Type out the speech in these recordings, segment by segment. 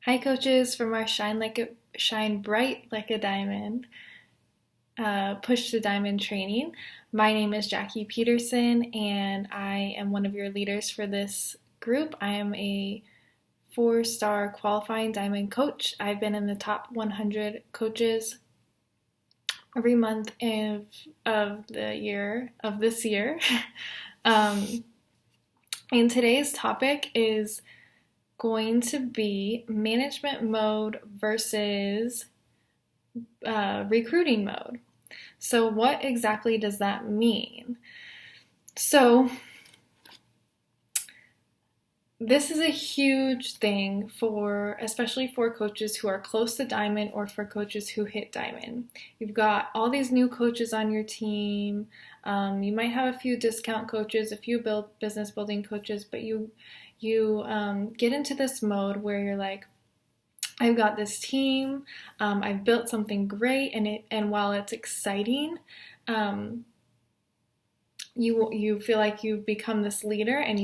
Hi, coaches from our Shine Bright Like a Diamond, Push to Diamond training. My name is Jackie Peterson, and I am one of your leaders for this group. I am a 4-star qualifying diamond coach. I've been in the top 100 coaches every month of this year. And today's topic is going to be management mode versus recruiting mode. So what exactly does that mean? So this is a huge thing especially for coaches who are close to diamond or for coaches who hit diamond. You've got all these new coaches on your team. You might have a few discount coaches, a few business building coaches, but you get into this mode where you're like, I've got this team, I've built something great, and while it's exciting, you feel like you've become this leader, and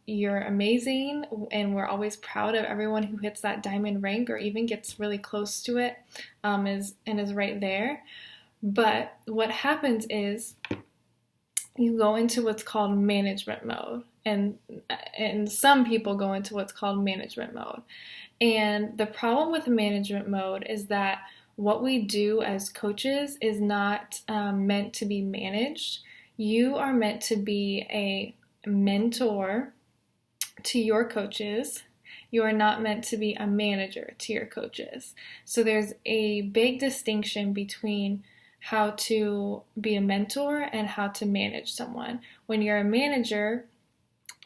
you're amazing, and we're always proud of everyone who hits that diamond rank or even gets really close to it, is right there. But what happens is you go into what's called management mode, and some people go into what's called management mode. And the problem with management mode is that what we do as coaches is not meant to be managed. You are meant to be a mentor to your coaches. You are not meant to be a manager to your coaches. So there's a big distinction between how to be a mentor and how to manage someone. When you're a manager,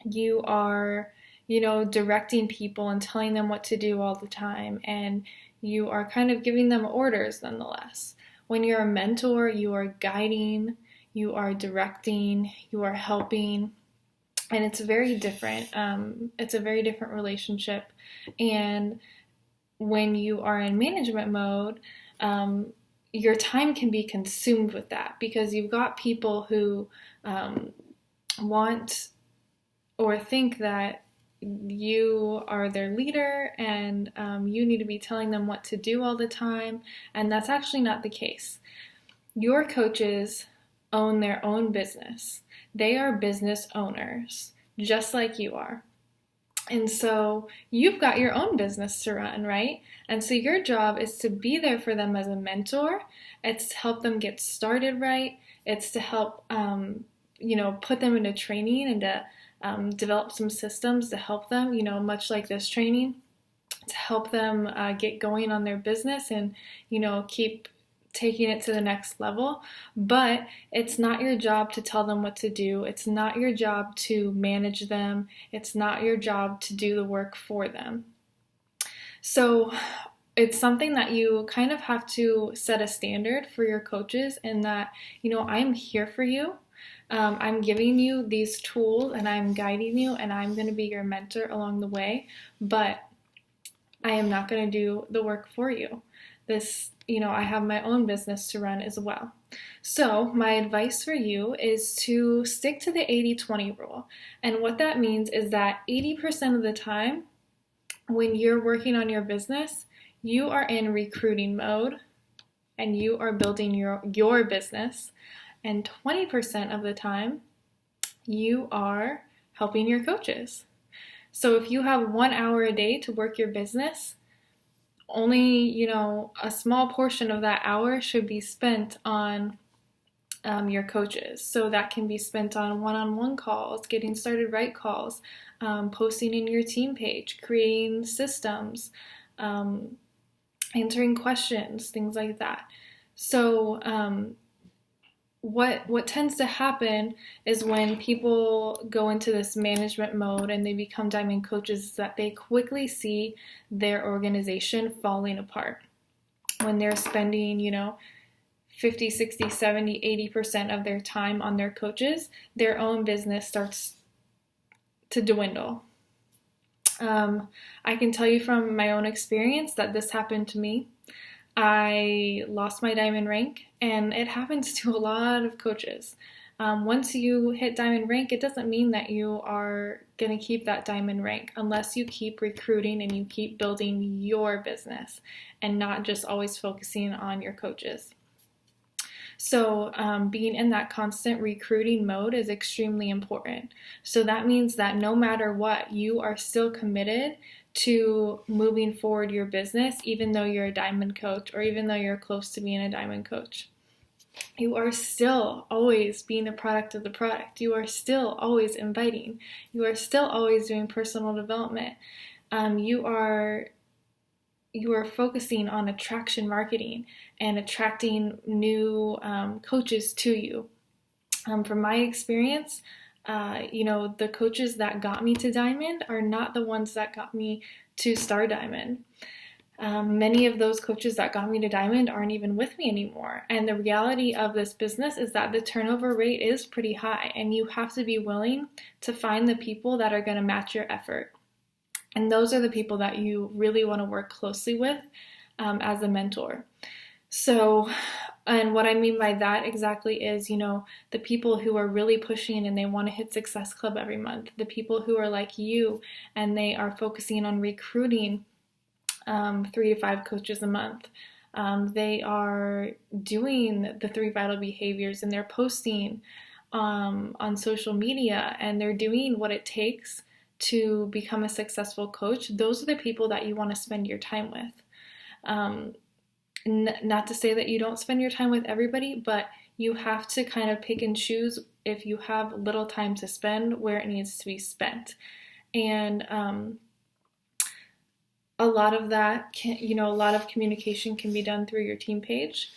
you are, directing people and telling them what to do all the time, and you are kind of giving them orders nonetheless. When you're a mentor, you are guiding, you are directing, you are helping, and it's very different. It's a very different relationship. And when you are in management mode, your time can be consumed with that because you've got people who want or think that you are their leader and you need to be telling them what to do all the time, and that's actually not the case. Your coaches own their own business. They are business owners, just like you are. And so you've got your own business to run, right? And so your job is to be there for them as a mentor. It's to help them get started right. It's to help, put them into training and to develop some systems to help them, much like this training, to help them get going on their business and, keep taking it to the next level. But it's not your job to tell them what to do. It's not your job to manage them. It's not your job to do the work for them. So it's something that you kind of have to set a standard for your coaches, in that, I'm here for you. I'm giving you these tools and I'm guiding you, and I'm going to be your mentor along the way, but I am not going to do the work for you. I have my own business to run as well. So my advice for you is to stick to the 80-20 rule. And what that means is that 80% of the time when you're working on your business, you are in recruiting mode and you are building your business. And 20% of the time, you are helping your coaches. So if you have 1 hour a day to work your business, only, a small portion of that hour should be spent on your coaches. So that can be spent on one-on-one calls, getting started right calls, posting in your team page, creating systems, answering questions, things like that. So what tends to happen is when people go into this management mode and they become diamond coaches, is that they quickly see their organization falling apart. When they're spending, 50, 60, 70, 80% of their time on their coaches, their own business starts to dwindle. I can tell you from my own experience that this happened to me. I lost my diamond rank, and it happens to a lot of coaches. Once you hit diamond rank, it doesn't mean that you are going to keep that diamond rank unless you keep recruiting and you keep building your business and not just always focusing on your coaches. So being in that constant recruiting mode is extremely important. So that means that no matter what, you are still committed to moving forward your business, even though you're a diamond coach or even though you're close to being a diamond coach. You are still always being a product of the product. You are still always inviting. You are still always doing personal development. You are focusing on attraction marketing and attracting new coaches to you. From my experience, the coaches that got me to Diamond are not the ones that got me to Star Diamond. Many of those coaches that got me to Diamond aren't even with me anymore. And the reality of this business is that the turnover rate is pretty high, and you have to be willing to find the people that are going to match your effort. And those are the people that you really want to work closely with as a mentor. So, and what I mean by that exactly is, the people who are really pushing and they want to hit Success Club every month, the people who are like you and they are focusing on recruiting 3 to 5 coaches a month. They are doing the 3 vital behaviors and they're posting on social media and they're doing what it takes to become a successful coach. Those are the people that you want to spend your time with. Not to say that you don't spend your time with everybody, but you have to kind of pick and choose if you have little time to spend where it needs to be spent. And a lot of that a lot of communication can be done through your team page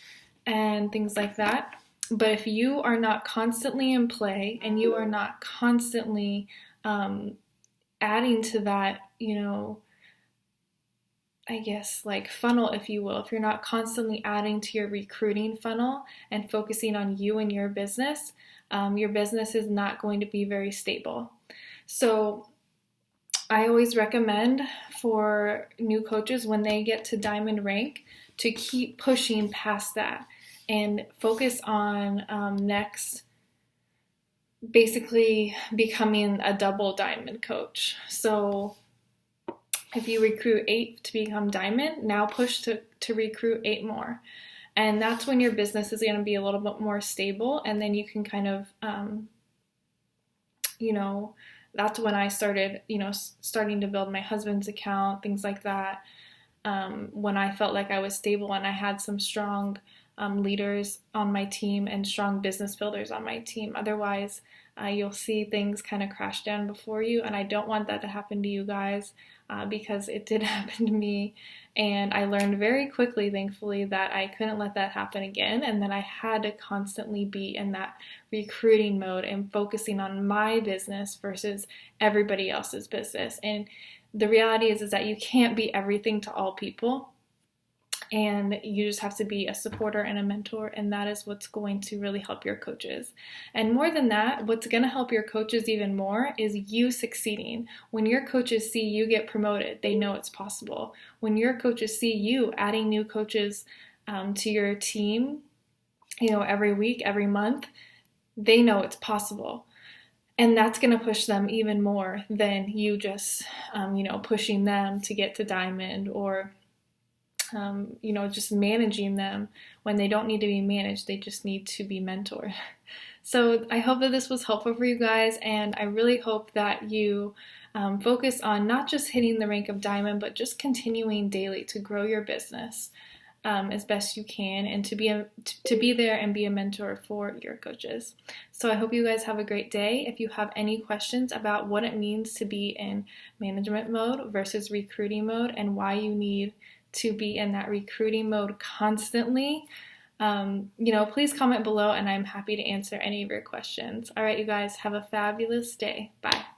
and things like that. But if you are not constantly in play and you are not constantly adding to that, funnel, if you will, if you're not constantly adding to your recruiting funnel and focusing on you and your business is not going to be very stable. So I always recommend for new coaches when they get to diamond rank to keep pushing past that and focus on next basically becoming a double diamond coach. So if you recruit 8 to become diamond, now push to recruit 8 more. And that's when your business is going to be a little bit more stable. And then you can kind of, that's when I started, starting to build my husband's account, things like that. When I felt like I was stable and I had some strong leaders on my team and strong business builders on my team. Otherwise, you'll see things kind of crash down before you. And I don't want that to happen to you guys because it did happen to me. And I learned very quickly, thankfully, that I couldn't let that happen again. And that I had to constantly be in that recruiting mode and focusing on my business versus everybody else's business. And the reality is that you can't be everything to all people. And you just have to be a supporter and a mentor, and that is what's going to really help your coaches. And more than that, what's going to help your coaches even more is you succeeding. When your coaches see you get promoted, they know it's possible. When your coaches see you adding new coaches to your team, every week, every month, they know it's possible. And that's going to push them even more than you just, pushing them to get to diamond or just managing them when they don't need to be managed. They just need to be mentored. So I hope that this was helpful for you guys, and I really hope that you focus on not just hitting the rank of diamond, but just continuing daily to grow your business as best you can, and to be there and be a mentor for your coaches. So I hope you guys have a great day. If you have any questions about what it means to be in management mode versus recruiting mode and why you need to be in that recruiting mode constantly, please comment below and I'm happy to answer any of your questions. All right, you guys, have a fabulous day. Bye.